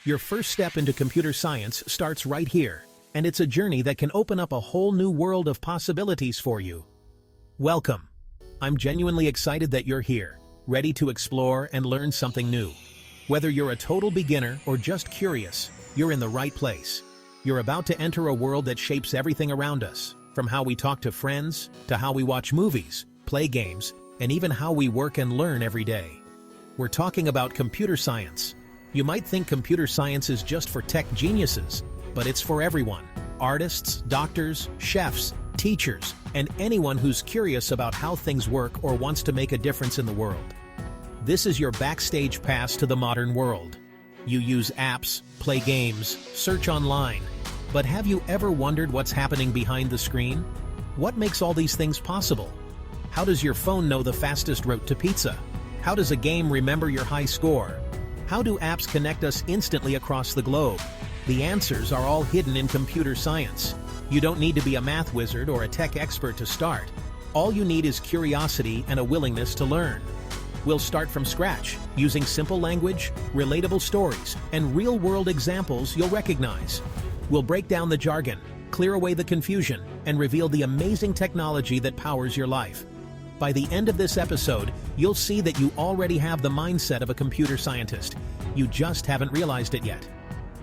Your first step into computer science starts right here, and it's a journey that can open up a whole new world of possibilities for you. Welcome. I'm genuinely excited that you're here, ready to explore and learn something new. Whether you're a total beginner or just curious, you're in the right place. You're about to enter a world that shapes everything around us, from how we talk to friends, to how we watch movies, play games, and even how we work and learn every day. We're talking about computer science. You might think computer science is just for tech geniuses, but it's for everyone. Artists, doctors, chefs, teachers, and anyone who's curious about how things work or wants to make a difference in the world. This is your backstage pass to the modern world. You use apps, play games, search online, but have you ever wondered what's happening behind the screen? What makes all these things possible? How does your phone know the fastest route to pizza? How does a game remember your high score? How do apps connect us instantly across the globe? The answers are all hidden in computer science. You don't need to be a math wizard or a tech expert to start. All you need is curiosity and a willingness to learn. We'll start from scratch, using simple language, relatable stories, and real-world examples you'll recognize. We'll break down the jargon, clear away the confusion, and reveal the amazing technology that powers your life. By the end of this episode, you'll see that you already have the mindset of a computer scientist. You just haven't realized it yet.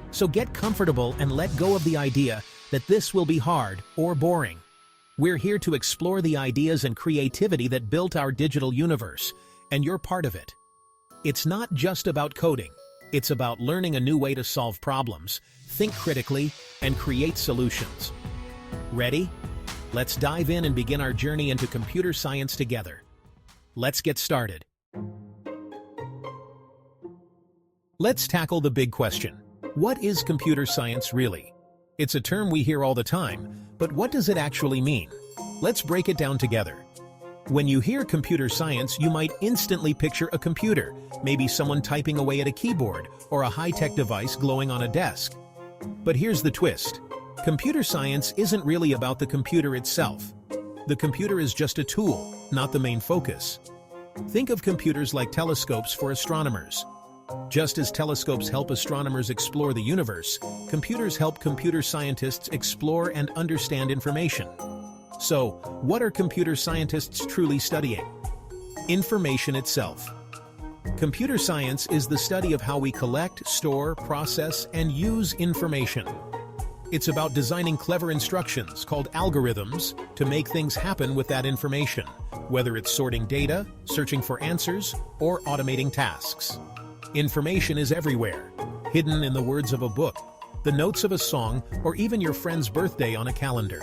So get comfortable and let go of the idea that this will be hard or boring. We're here to explore the ideas and creativity that built our digital universe, and you're part of it. It's not just about coding. It's about learning a new way to solve problems, think critically, and create solutions. Ready? Let's dive in and begin our journey into computer science together. Let's get started. Let's tackle the big question. What is computer science really? It's a term we hear all the time, but what does it actually mean? Let's break it down together. When you hear computer science, you might instantly picture a computer, maybe someone typing away at a keyboard, or a high-tech device glowing on a desk. But here's the twist. Computer science isn't really about the computer itself. The computer is just a tool, not the main focus. Think of computers like telescopes for astronomers. Just as telescopes help astronomers explore the universe, computers help computer scientists explore and understand information. So, what are computer scientists truly studying? Information itself. Computer science is the study of how we collect, store, process, and use information. It's about designing clever instructions, called algorithms, to make things happen with that information, whether it's sorting data, searching for answers, or automating tasks. Information is everywhere, hidden in the words of a book, the notes of a song, or even your friend's birthday on a calendar.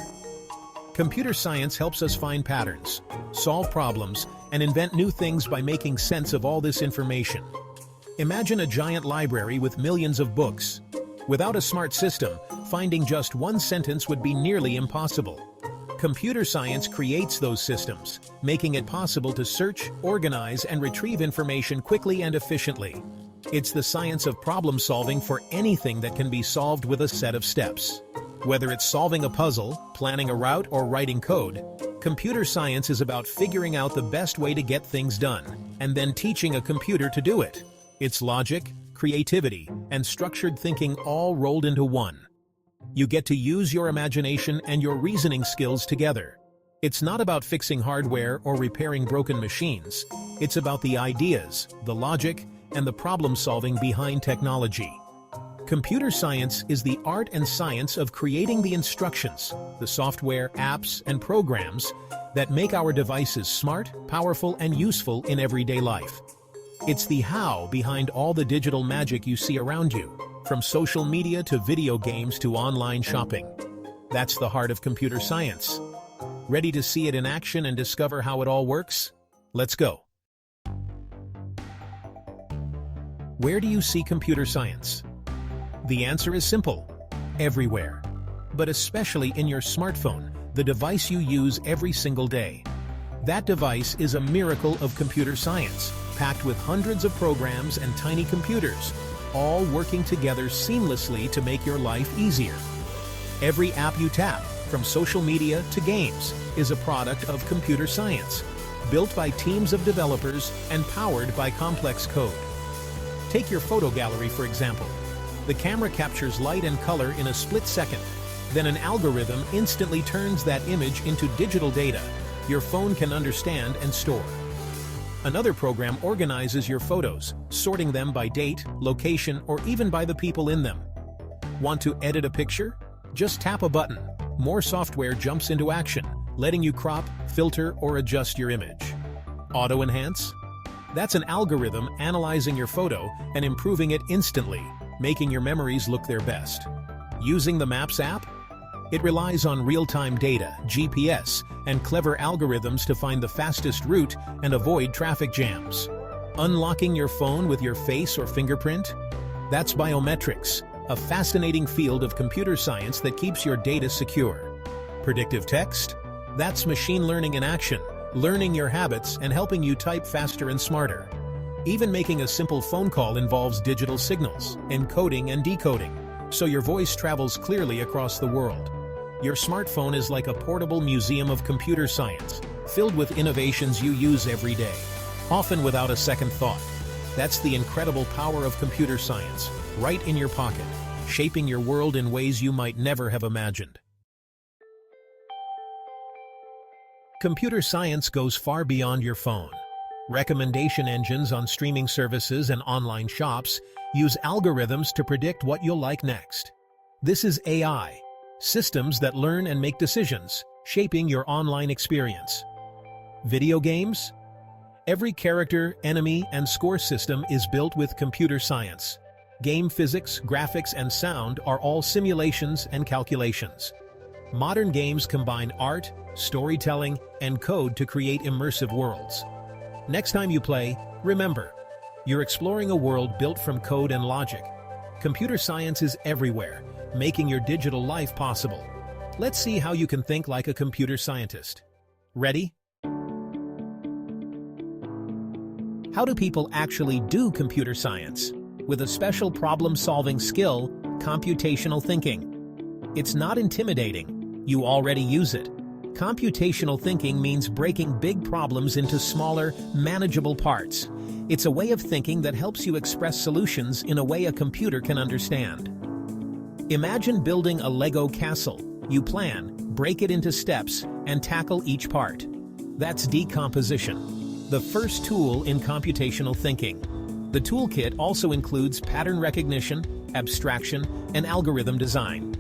Computer science helps us find patterns, solve problems, and invent new things by making sense of all this information. Imagine a giant library with millions of books. Without a smart system, finding just one sentence would be nearly impossible. Computer science creates those systems, making it possible to search, organize, and retrieve information quickly and efficiently. It's the science of problem solving for anything that can be solved with a set of steps. Whether it's solving a puzzle, planning a route, or writing code, computer science is about figuring out the best way to get things done, and then teaching a computer to do it. It's logic, creativity, and structured thinking all rolled into one. You get to use your imagination and your reasoning skills together. It's not about fixing hardware or repairing broken machines. It's about the ideas, the logic, and the problem-solving behind technology. Computer science is the art and science of creating the instructions, the software, apps, and programs that make our devices smart, powerful, and useful in everyday life. It's the how behind all the digital magic you see around you, from social media to video games to online shopping. That's the heart of computer science. Ready to see it in action and discover how it all works? Let's go. Where do you see computer science? The answer is simple: everywhere. But especially in your smartphone, the device you use every single day. That device is a miracle of computer science, packed with hundreds of programs and tiny computers, all working together seamlessly to make your life easier. Every app you tap, from social media to games, is a product of computer science, built by teams of developers and powered by complex code. Take your photo gallery, for example. The camera captures light and color in a split second. Then an algorithm instantly turns that image into digital data your phone can understand and store. Another program organizes your photos, sorting them by date, location, or even by the people in them. Want to edit a picture? Just tap a button. More software jumps into action, letting you crop, filter, or adjust your image. Auto Enhance? That's an algorithm analyzing your photo and improving it instantly, making your memories look their best. Using the Maps app? It relies on real-time data, GPS, and clever algorithms to find the fastest route and avoid traffic jams. Unlocking your phone with your face or fingerprint? That's biometrics, a fascinating field of computer science that keeps your data secure. Predictive text? That's machine learning in action, learning your habits and helping you type faster and smarter. Even making a simple phone call involves digital signals, encoding and decoding, so your voice travels clearly across the world. Your smartphone is like a portable museum of computer science, filled with innovations you use every day, often without a second thought. That's the incredible power of computer science, right in your pocket, shaping your world in ways you might never have imagined. Computer science goes far beyond your phone. Recommendation engines on streaming services and online shops use algorithms to predict what you'll like next. This is AI. Systems that learn and make decisions, shaping your online experience. Video games? Every character, enemy, and score system is built with computer science. Game physics, graphics, and sound are all simulations and calculations. Modern games combine art, storytelling, and code to create immersive worlds. Next time you play, remember, you're exploring a world built from code and logic. Computer science is everywhere, making your digital life possible. Let's see how you can think like a computer scientist. Ready? How do people actually do computer science? With a special problem-solving skill, computational thinking. It's not intimidating. You already use it. Computational thinking means breaking big problems into smaller, manageable parts. It's a way of thinking that helps you express solutions in a way a computer can understand. Imagine building a Lego castle. You plan, break it into steps, and tackle each part. That's decomposition, the first tool in computational thinking. The toolkit also includes pattern recognition, abstraction, and algorithm design.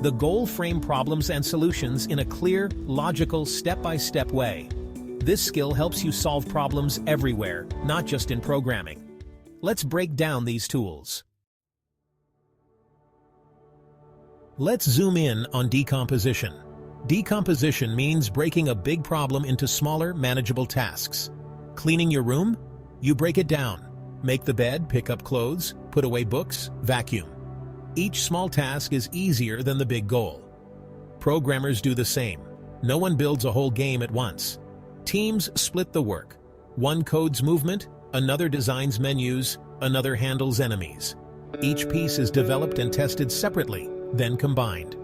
The goal: frame problems and solutions in a clear, logical, step-by-step way. This skill helps you solve problems everywhere, not just in programming. Let's break down these tools. Let's zoom in on decomposition. Decomposition means breaking a big problem into smaller, manageable tasks. Cleaning your room? You break it down. Make the bed, pick up clothes, put away books, vacuum. Each small task is easier than the big goal. Programmers do the same. No one builds a whole game at once. Teams split the work. One codes movement, another designs menus, another handles enemies. Each piece is developed and tested separately, then combined.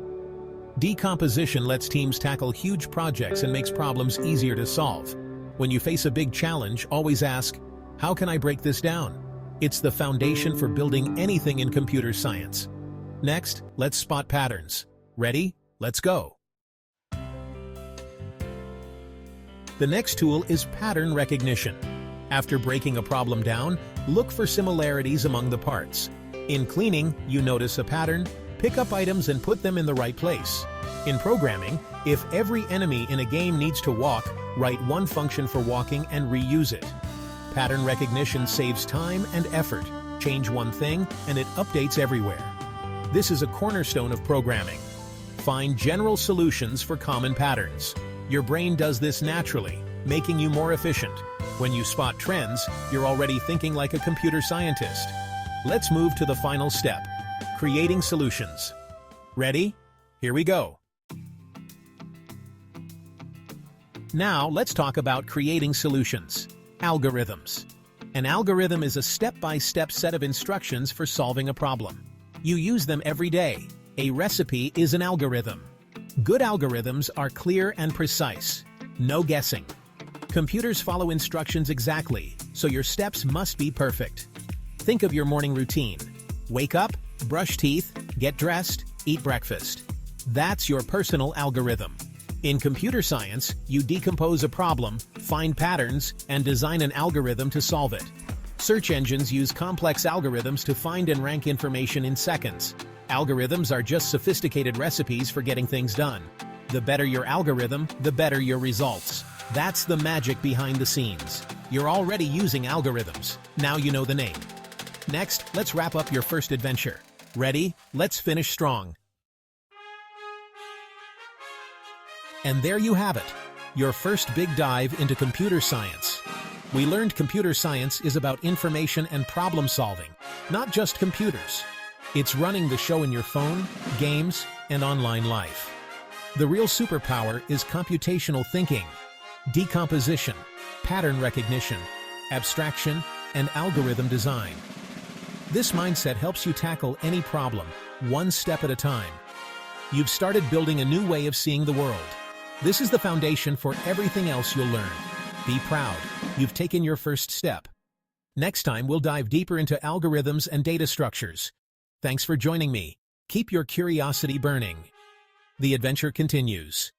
Decomposition lets teams tackle huge projects and makes problems easier to solve. When you face a big challenge, always ask, how can I break this down? It's the foundation for building anything in computer science. Next, let's spot patterns. Ready? Let's go. The next tool is pattern recognition. After breaking a problem down, look for similarities among the parts. In cleaning, you notice a pattern, pick up items and put them in the right place. In programming, if every enemy in a game needs to walk, write one function for walking and reuse it. Pattern recognition saves time and effort. Change one thing, and it updates everywhere. This is a cornerstone of programming. Find general solutions for common patterns. Your brain does this naturally, making you more efficient. When you spot trends, you're already thinking like a computer scientist. Let's move to the final step, creating solutions. Ready? Here we go. Now, let's talk about creating solutions. Algorithms. An algorithm is a step-by-step set of instructions for solving a problem. You use them every day. A recipe is an algorithm. Good algorithms are clear and precise. No guessing. Computers follow instructions exactly, so your steps must be perfect. Think of your morning routine. Wake up, Brush teeth, get dressed, eat breakfast. That's your personal algorithm. In computer science, you decompose a problem, find patterns, and design an algorithm to solve it. Search engines use complex algorithms to find and rank information in seconds. Algorithms are just sophisticated recipes for getting things done. The better your algorithm, the better your results. That's the magic behind the scenes. You're already using algorithms. Now you know the name. Next, let's wrap up your first adventure. Ready? Let's finish strong. And there you have it, your first big dive into computer science. We learned computer science is about information and problem solving, not just computers. It's running the show in your phone, games, and online life. The real superpower is computational thinking, decomposition, pattern recognition, abstraction, and algorithm design. This mindset helps you tackle any problem, one step at a time. You've started building a new way of seeing the world. This is the foundation for everything else you'll learn. Be proud, you've taken your first step. Next time, we'll dive deeper into algorithms and data structures. Thanks for joining me. Keep your curiosity burning. The adventure continues.